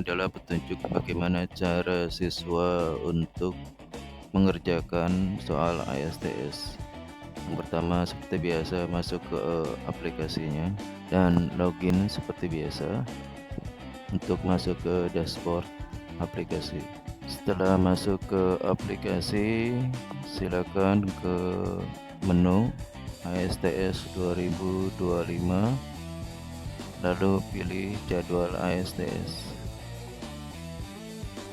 adalah petunjuk bagaimana cara siswa untuk mengerjakan soal ASTS. Yang pertama, seperti biasa, masuk ke aplikasinya dan login seperti biasa untuk masuk ke dashboard aplikasi. Setelah masuk ke aplikasi, silakan ke menu ASTS 2025, lalu pilih jadwal ASTS.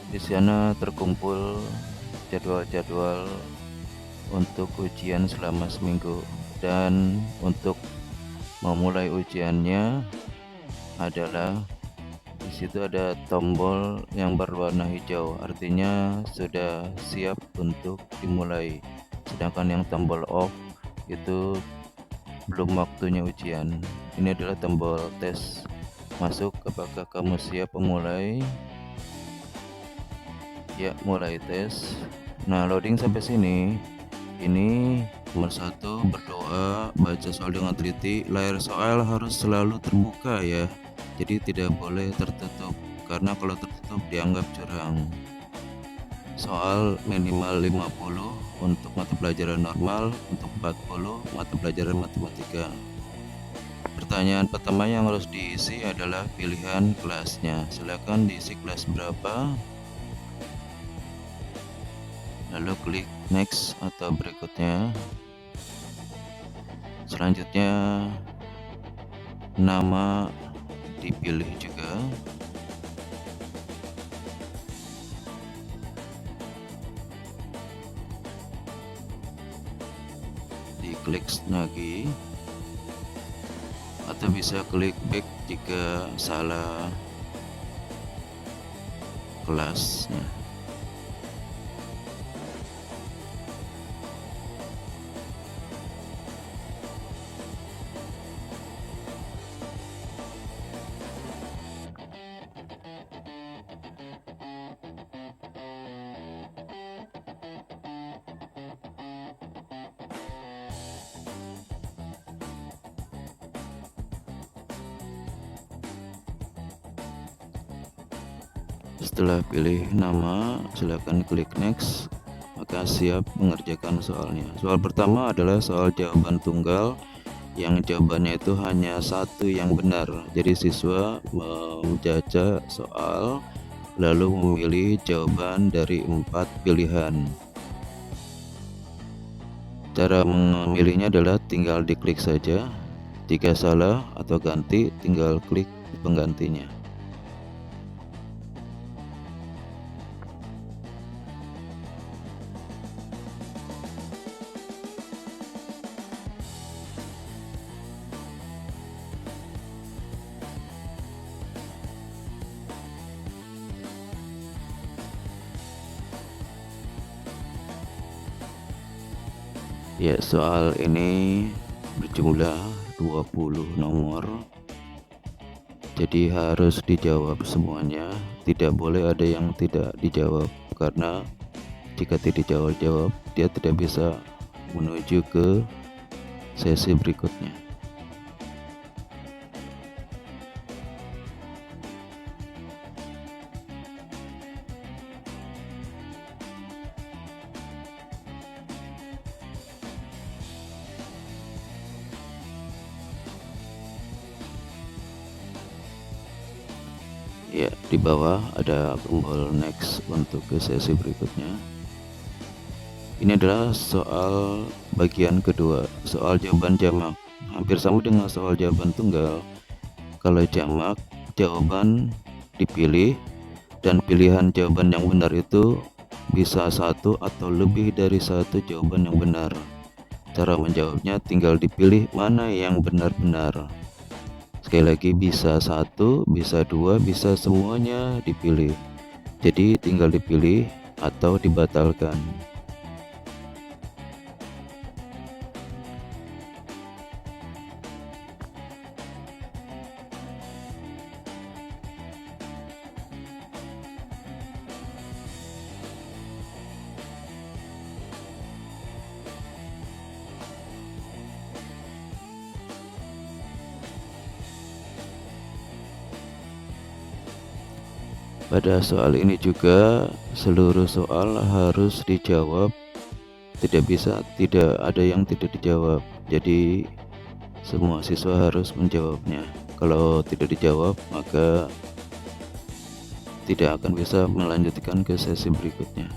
Di sana terkumpul jadwal-jadwal untuk ujian selama seminggu, dan untuk memulai ujiannya adalah di situ ada tombol yang berwarna hijau, artinya sudah siap untuk dimulai. Sedangkan yang tombol off itu belum waktunya ujian. Ini adalah tombol tes masuk. Apakah kamu siap memulai? Ya, mulai tes. Nah, loading sampai sini. Ini nomor 1, berdoa, baca soal dengan teliti. Layar soal harus selalu terbuka ya, jadi tidak boleh tertutup, karena kalau tertutup dianggap curang. Soal minimal 50 untuk mata pelajaran normal, untuk 40 mata pelajaran matematika. Pertanyaan pertama yang harus diisi adalah pilihan kelasnya. Silakan diisi kelas berapa, lalu klik next atau berikutnya. Selanjutnya nama dipilih juga. Diklik lagi, atau bisa klik back jika salah kelasnya. Setelah pilih nama, silakan klik next, maka siap mengerjakan soalnya. Soal pertama adalah soal jawaban tunggal, yang jawabannya itu hanya satu yang benar. Jadi siswa membaca soal lalu memilih jawaban dari 4 pilihan. Cara memilihnya adalah tinggal diklik saja. Jika salah atau ganti, tinggal klik penggantinya. Ya, soal ini berjumlah 20 nomor, jadi harus dijawab semuanya. Tidak boleh ada yang tidak dijawab, karena jika tidak dijawab, dia tidak bisa menuju ke sesi berikutnya. Ya, di bawah ada tombol next untuk ke sesi berikutnya. Ini adalah soal bagian kedua, soal jawaban jamak. Hampir sama dengan soal jawaban tunggal. Kalau jamak, jawaban dipilih dan pilihan jawaban yang benar itu bisa satu atau lebih dari satu jawaban yang benar. Cara menjawabnya tinggal dipilih mana yang benar-benar. Sekali lagi, bisa satu, bisa dua, bisa semuanya dipilih. Jadi tinggal dipilih atau dibatalkan. Pada soal ini juga seluruh soal harus dijawab, tidak ada yang tidak dijawab. Jadi semua siswa harus menjawabnya. Kalau tidak dijawab maka tidak akan bisa melanjutkan ke sesi berikutnya.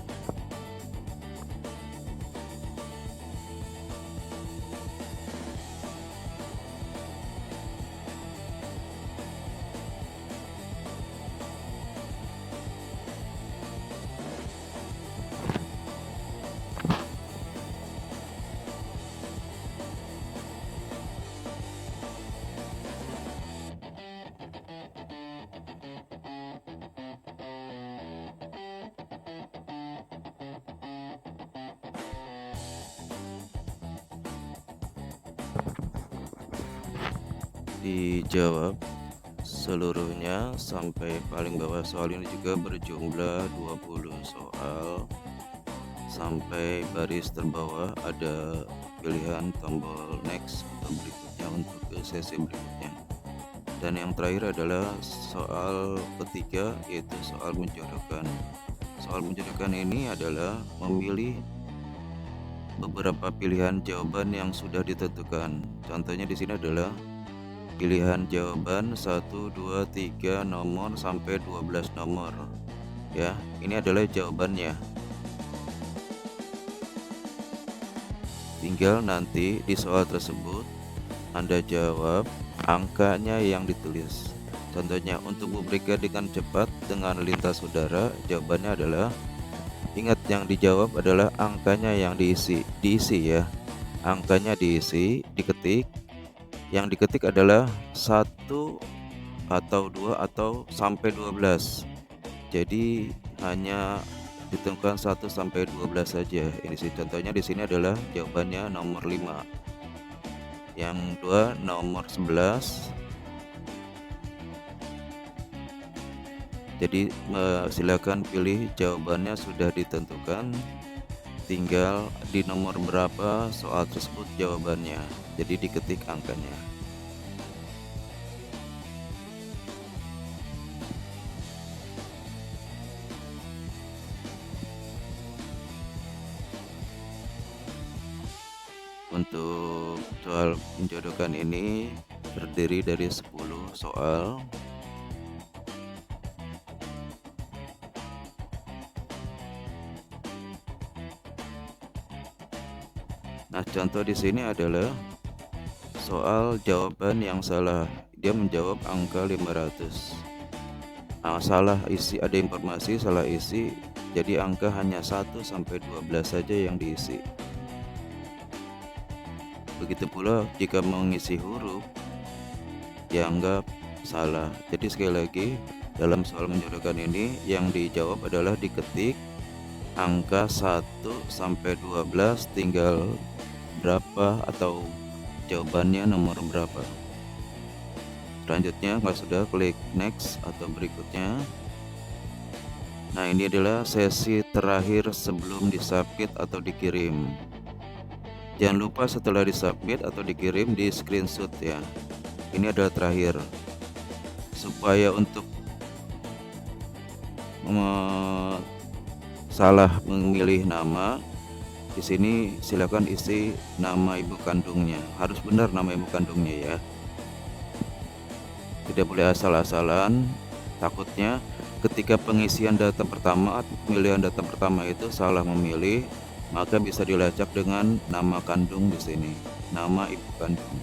Dijawab seluruhnya sampai paling bawah. Soal ini juga berjumlah 20 soal. Sampai baris terbawah ada pilihan tombol next atau berikutnya untuk ke sesi berikutnya. Dan yang terakhir adalah soal ketiga, yaitu soal menjodohkan. Soal menjodohkan ini adalah memilih beberapa pilihan jawaban yang sudah ditentukan. Contohnya di sini adalah pilihan jawaban 1, 2, 3 nomor sampai 12 nomor. Ya, ini adalah jawabannya. Tinggal nanti di soal tersebut Anda jawab angkanya yang ditulis. Contohnya untuk memberikan dengan cepat dengan lintas udara, jawabannya adalah, ingat yang dijawab adalah angkanya yang diisi ya. Angkanya diisi, diketik. Yang diketik adalah 1 atau 2 atau sampai 12. Jadi hanya ditentukan 1 sampai 12 saja. Ini sih contohnya di sini adalah jawabannya nomor 5. Yang kedua nomor 11. Jadi silakan pilih jawabannya sudah ditentukan, tinggal di nomor berapa soal tersebut jawabannya. Jadi diketik angkanya. Untuk soal menjodohkan ini terdiri dari 10 soal. Nah, contoh di sini adalah soal jawaban yang salah. Dia menjawab angka 500. Nah, salah isi, ada informasi salah isi. Jadi angka hanya 1 sampai 12 saja yang diisi. Begitu pula jika mengisi huruf dianggap salah. Jadi sekali lagi, dalam soal menjodohkan ini yang dijawab adalah diketik angka 1 sampai 12, tinggal berapa atau jawabannya nomor berapa. Selanjutnya kalau sudah, klik next atau berikutnya. Nah, ini adalah sesi terakhir sebelum disubmit atau dikirim. Jangan lupa setelah disubmit atau dikirim di screenshot ya. Ini adalah terakhir. Supaya untuk salah memilih nama, di sini silakan isi nama ibu kandungnya. Harus benar nama ibu kandungnya ya. Tidak boleh asal-asalan. Takutnya ketika pengisian data pertama, pemilihan data pertama itu salah memilih, maka bisa dilacak dengan nama kandung di sini, nama ibu kandung.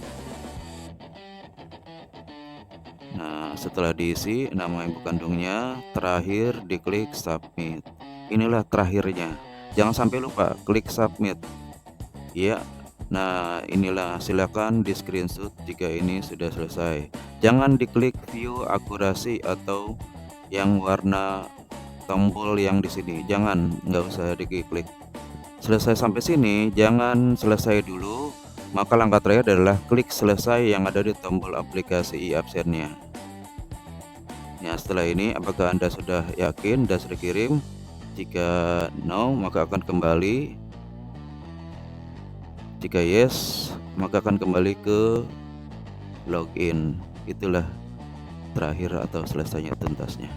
Nah, setelah diisi nama ibu kandungnya, terakhir diklik submit. Inilah terakhirnya. Jangan sampai lupa klik submit. Ya. Nah, inilah, silakan di screenshot jika ini sudah selesai. Jangan diklik view akurasi atau yang warna tombol yang di sini. Jangan, nggak usah diklik. Selesai sampai sini, jangan selesai dulu, maka langkah terakhir adalah klik selesai yang ada di tombol aplikasi e-absennya. Nah, setelah ini apakah Anda sudah yakin dan sudah kirim? Jika no, maka akan kembali. Jika yes, maka akan kembali ke login. Itulah terakhir atau selesainya tuntasnya.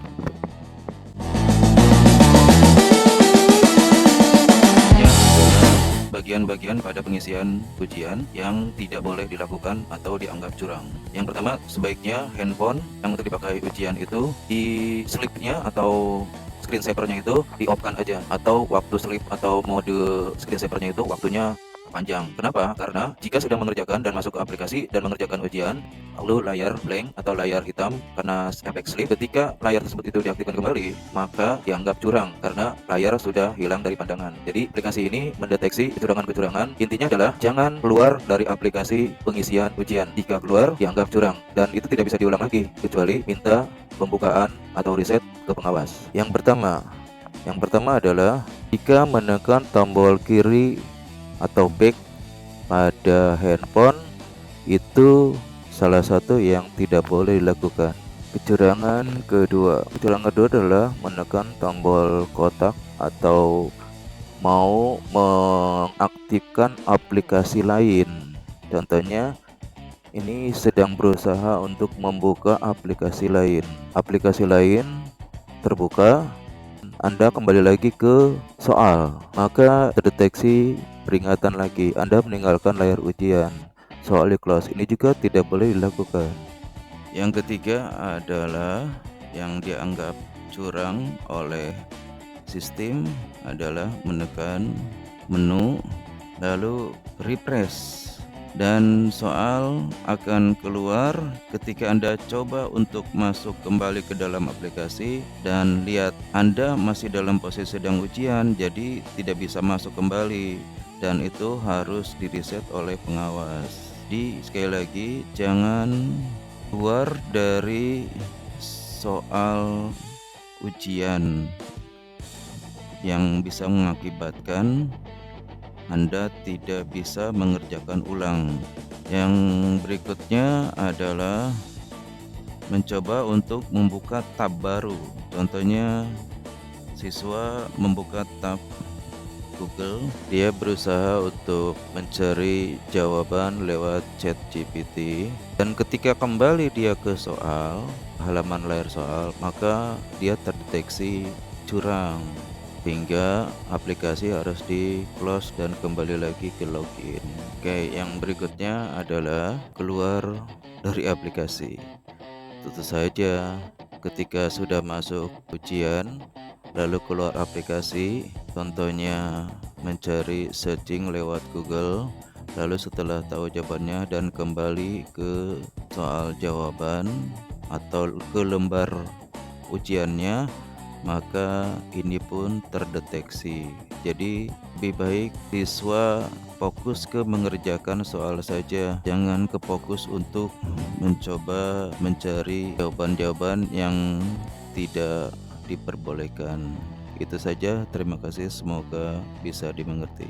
bagian-bagian pada pengisian ujian yang tidak boleh dilakukan atau dianggap curang. Yang pertama, sebaiknya handphone yang untuk dipakai ujian itu di slipnya atau screensavernya itu di off kan aja, atau waktu slip atau mode screensavernya itu waktunya panjang. Kenapa? Karena jika sudah mengerjakan dan masuk ke aplikasi dan mengerjakan ujian, lalu layar blank atau layar hitam karena efek sleep, ketika layar tersebut itu diaktifkan kembali, maka dianggap curang karena layar sudah hilang dari pandangan. Jadi aplikasi ini mendeteksi kecurangan-kecurangan. Intinya adalah jangan keluar dari aplikasi pengisian ujian. Jika keluar, dianggap curang dan itu tidak bisa diulang lagi kecuali minta pembukaan atau reset ke pengawas. Yang pertama adalah jika menekan tombol kiri atau back pada handphone, itu salah satu yang tidak boleh dilakukan. Kecurangan kedua adalah menekan tombol kotak atau mau mengaktifkan aplikasi lain. Contohnya, ini sedang berusaha untuk membuka aplikasi lain. Aplikasi lain terbuka, Anda kembali lagi ke soal, maka terdeteksi peringatan lagi, Anda meninggalkan layar ujian. Soal di close, ini juga tidak boleh dilakukan. Yang ketiga adalah yang dianggap curang oleh sistem adalah menekan menu lalu refresh, dan soal akan keluar ketika Anda coba untuk masuk kembali ke dalam aplikasi dan lihat Anda masih dalam posisi sedang ujian, jadi tidak bisa masuk kembali dan itu harus di-reset oleh pengawas. Sekali lagi, jangan keluar dari soal ujian yang bisa mengakibatkan Anda tidak bisa mengerjakan ulang. Yang berikutnya adalah mencoba untuk membuka tab baru. Contohnya, siswa membuka tab Google, dia berusaha untuk mencari jawaban lewat chat GPT, dan ketika kembali dia ke soal, halaman layar soal, maka dia terdeteksi curang, hingga aplikasi harus di close dan kembali lagi ke login. Oke, yang berikutnya adalah keluar dari aplikasi. Tentu saja ketika sudah masuk ujian lalu keluar aplikasi, contohnya mencari searching lewat Google, lalu setelah tahu jawabannya dan kembali ke soal jawaban atau ke lembar ujiannya, maka ini pun terdeteksi. Jadi lebih baik siswa fokus ke mengerjakan soal saja, jangan kefokus untuk mencoba mencari jawaban-jawaban yang tidak diperbolehkan. Itu saja, terima kasih, semoga bisa dimengerti.